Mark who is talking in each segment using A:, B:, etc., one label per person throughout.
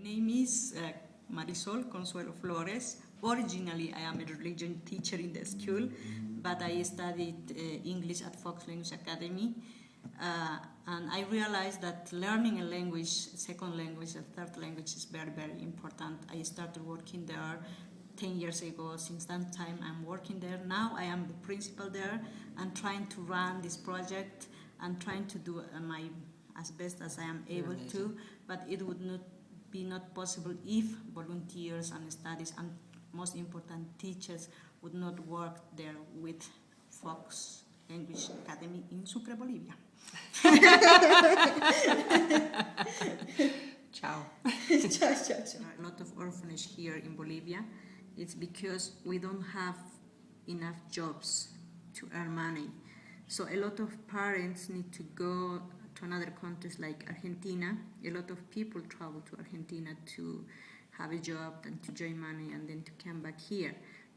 A: name is Marisol Consuelo Flores. Originally, I am a religion teacher in the school, but I studied English at Fox Language Academy. And I realized that learning a language, second language, a third language is very, very important. I started working there 10 years ago. Since that time, I'm working there. Now I am the principal there and trying to run this project and trying to do my as best as I am able to, but it would not be possible if volunteers and studies and most important teachers would not work there with Fox Language Academy in Sucre, Bolivia.
B: Ciao.
A: Ciao, ciao, ciao. A lot of orphanages here in Bolivia. It's because we don't have enough jobs to earn money. So a lot of parents need to go to another countries like Argentina. A lot of people travel to Argentina to have a job and to join money and then to come back here.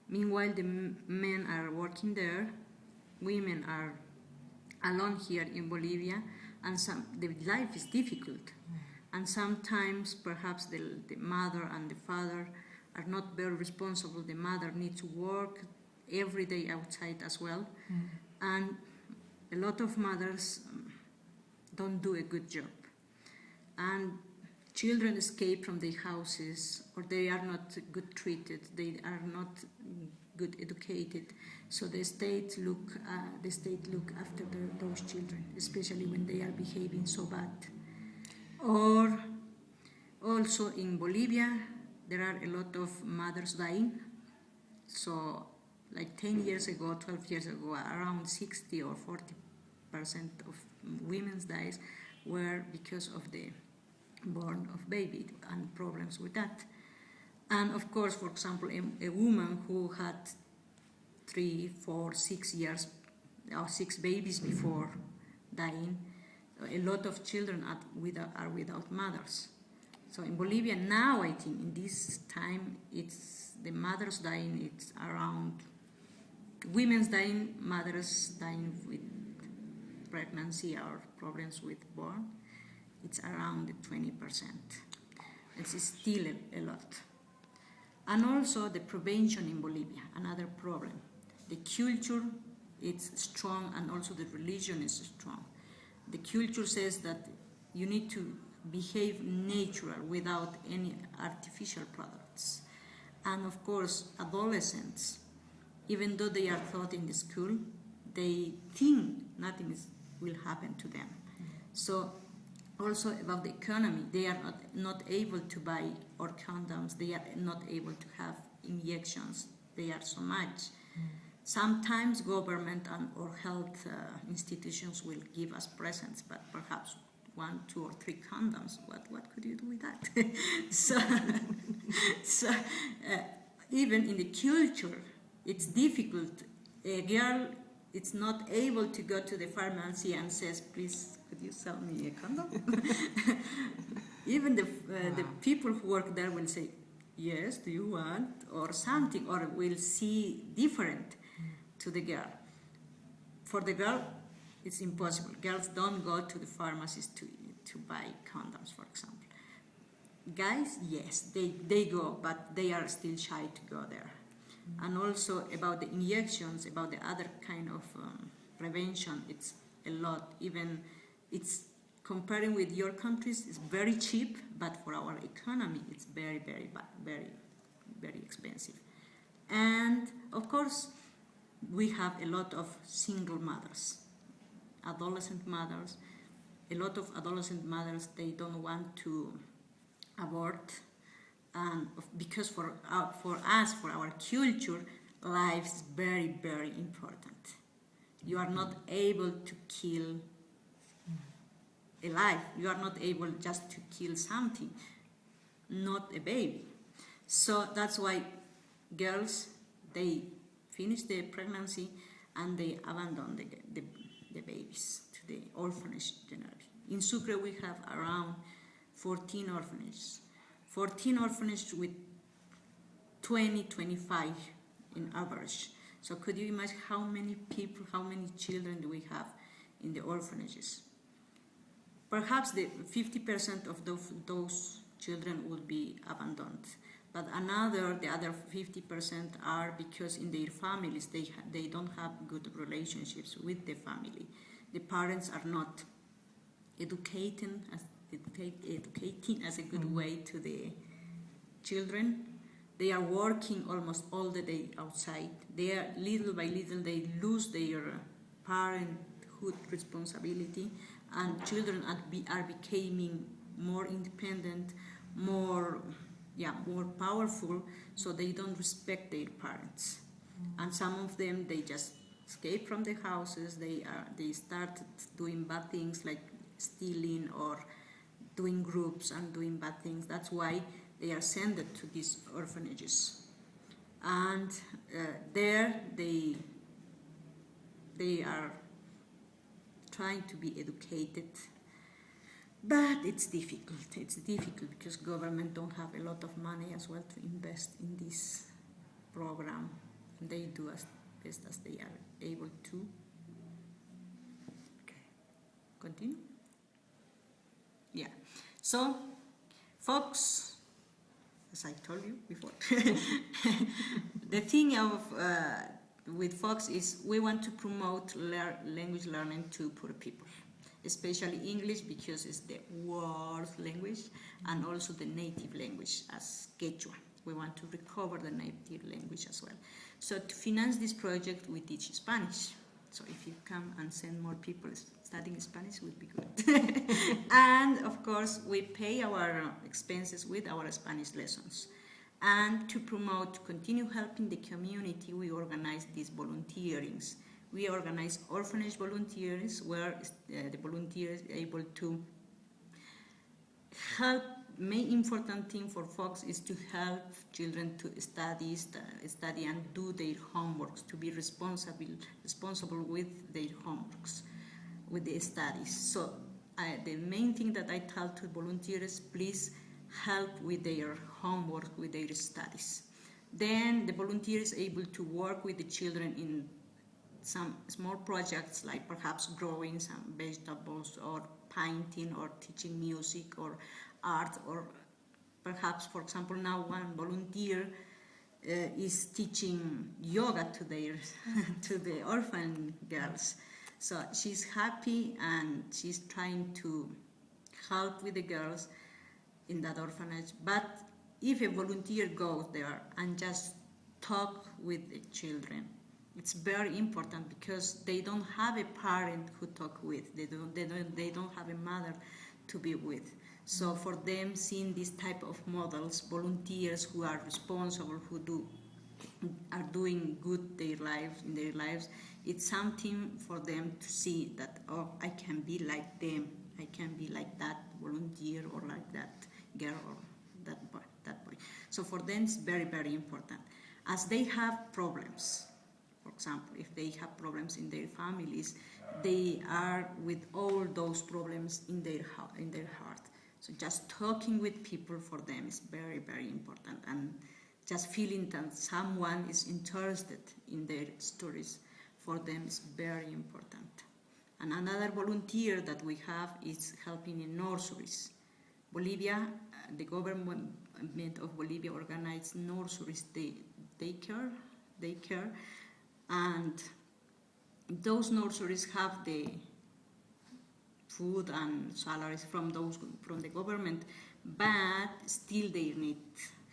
A: Meanwhile, the men are working there, women are alone here in Bolivia, and the life is difficult. And sometimes perhaps the mother and the father are not very responsible. The mother needs to work every day outside as well. And a lot of mothers don't do a good job. And children escape from their houses, or they are not good treated, they are not good educated. So the state look after those children, especially when they are behaving so bad. Or also in Bolivia, there are a lot of mothers dying. So like 10 years ago, 12 years ago, around 60 or 40% of women's dies were because of the born of baby and problems with that. And of course, for example, a woman who had 3, 4, 6 years or 6 babies before dying, a lot of children are without mothers. So in Bolivia now, I think in this time, it's the mothers dying, it's around women's dying, mothers dying with pregnancy or problems with born, it's around 20%. It's still a lot. And also the prevention in Bolivia, another problem. The culture is strong and also the religion is strong. The culture says that you need to behave natural without any artificial products. And of course, adolescents, even though they are taught in the school, they think nothing will happen to them. So also about the economy, they are not able to buy or condoms, they are not able to have injections, they are so much. Sometimes government or health institutions will give us presents, but perhaps 1, 2, or 3 condoms. What could you do with that? so even in the culture, it's difficult. A girl is not able to go to the pharmacy and says, please, could you sell me a condom? Even the people who work there will say, yes, do you want? Or something, or will see different to the girl. For the girl, it's impossible. Girls don't go to the pharmacies to buy condoms, for example. Guys, yes, they go, but they are still shy to go there. And also about the injections, about the other kind of prevention, it's a lot. Even it's comparing with your countries, it's very cheap, but for our economy, it's very, very, very, very expensive. And of course, we have a lot of single mothers, adolescent mothers. A lot of adolescent mothers, they don't want to abort. And because for us, for our culture, life is very, very important. You are not able to kill a life. You are not able just to kill something, not a baby. So that's why girls, they finish the pregnancy and they abandon the babies to the orphanage generally. In Sucre, we have around 14 orphanages. 14 orphanages with 20, 25 in average. So could you imagine how many people, how many children do we have in the orphanages? Perhaps the 50% of those children would be abandoned. But the other 50% are because in their families they don't have good relationships with the family. The parents are not educating as a good way to the children. They are working almost all the day outside. They are, little by little, they lose their parenthood responsibility, and children are becoming more independent, more powerful, so they don't respect their parents. And some of them, they just escape from the houses. They start doing bad things like stealing or doing groups and doing bad things. That's why they are sent to these orphanages, and there they are trying to be educated. But it's difficult. It's difficult because government don't have a lot of money as well to invest in this program. They do as best as they are able to. Okay. Continue. Yeah. So, folks, as I told you before, the thing with Fox is we want to promote language learning to poor people, especially English because it's the world language, and also the native language as Quechua. We want to recover the native language as well. So to finance this project, we teach Spanish. So if you come and send more people studying Spanish, would be good. And of course, we pay our expenses with our Spanish lessons. And to continue helping the community, we organize these volunteerings. We organize orphanage volunteers where the volunteers are able to help. Main important thing for folks is to help children to study and do their homeworks, to be responsible with their homeworks, with their studies. So the main thing that I tell to volunteers, please help with their homework, with their studies. Then the volunteer is able to work with the children in some small projects, like perhaps growing some vegetables or painting or teaching music or art, or perhaps, for example, now one volunteer is teaching yoga to the orphan girls. So she's happy and she's trying to help with the girls in that orphanage. But if a volunteer goes there and just talk with the children, it's very important because they don't have a parent who talk with. They don't have a mother to be with. So for them, seeing this type of models, volunteers who are responsible, who are doing good in their lives, it's something for them to see that, oh, I can be like them. I can be like that volunteer or like that girl or that boy. So for them, it's very, very important. As they have problems, for example, if they have problems in their families, they are with all those problems in their heart. So just talking with people for them is very, very important, and just feeling that someone is interested in their stories for them is very important. And another volunteer that we have is helping in nurseries. Bolivia, the government of Bolivia organized nurseries, daycare, and those nurseries have the food and salaries from the government, but still they need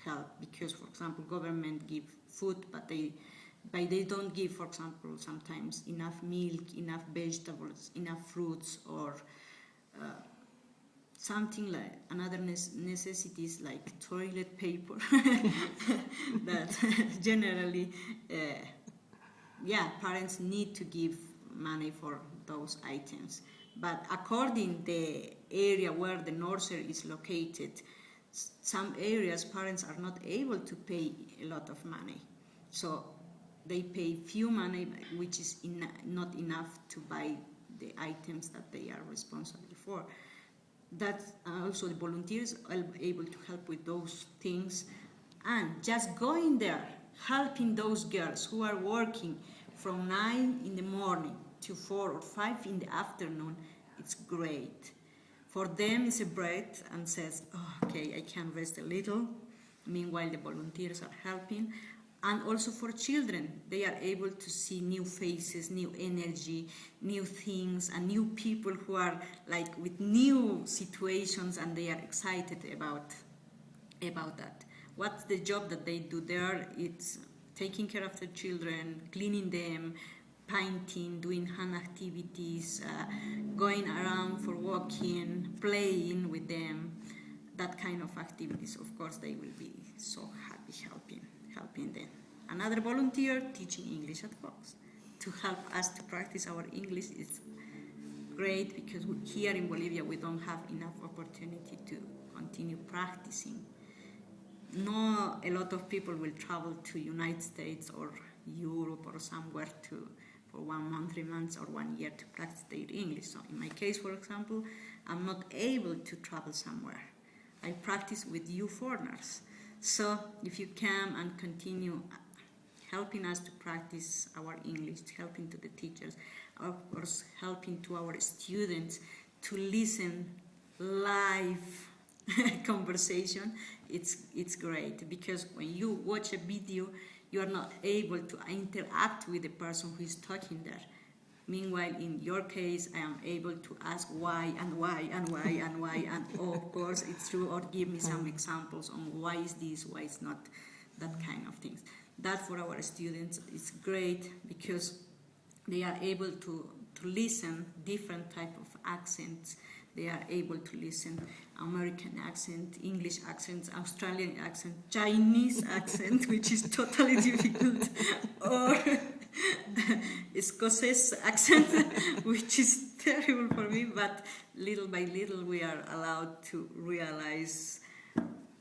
A: help because, for example, government give food, but they don't give, for example, sometimes enough milk, enough vegetables, enough fruits, or something like another necessities like toilet paper that generally parents need to give money for those items. But according the area where the nursery is located, some areas parents are not able to pay a lot of money. So they pay few money, which is not enough to buy the items that they are responsible for. That also the volunteers are able to help with those things, and just going there, helping those girls who are working from 9 in the morning to 4 or 5 in the afternoon, it's great. For them, it's a breath and says, oh, okay, I can rest a little. Meanwhile, the volunteers are helping. And also for children, they are able to see new faces, new energy, new things, and new people who are like with new situations, and they are excited about that. What's the job that they do there? It's taking care of the children, cleaning them, painting, doing hand activities, going around for walking, playing with them, that kind of activities. Of course, they will be so happy helping them. Another volunteer teaching English at Fox to help us to practice our English is great, because here in Bolivia we don't have enough opportunity to continue practicing. No, a lot of people will travel to United States or Europe or somewhere for 1 month, 3 months, or 1 year to practice their English. So in my case, for example, I'm not able to travel somewhere. I practice with you foreigners. So if you come and continue helping us to practice our English, helping to the teachers, of course helping to our students to listen live conversation, it's great, because when you watch a video, you are not able to interact with the person who is talking there. Meanwhile, in your case, I am able to ask why and why and why and why, and oh, of course it's true, or give me some examples on why is this, why is not, that kind of things. That for our students is great, because they are able to listen different type of accents. They are able to listen American accent, English accents, Australian accent, Chinese accent, which is totally difficult, or Scottish accent, which is terrible for me, but little by little we are allowed to realize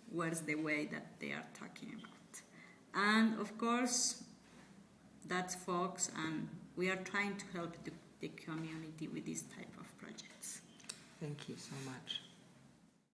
A: where's the way that they are talking about. And of course, that's Fox, and we are trying to help the community with this type of projects.
B: Thank you so much.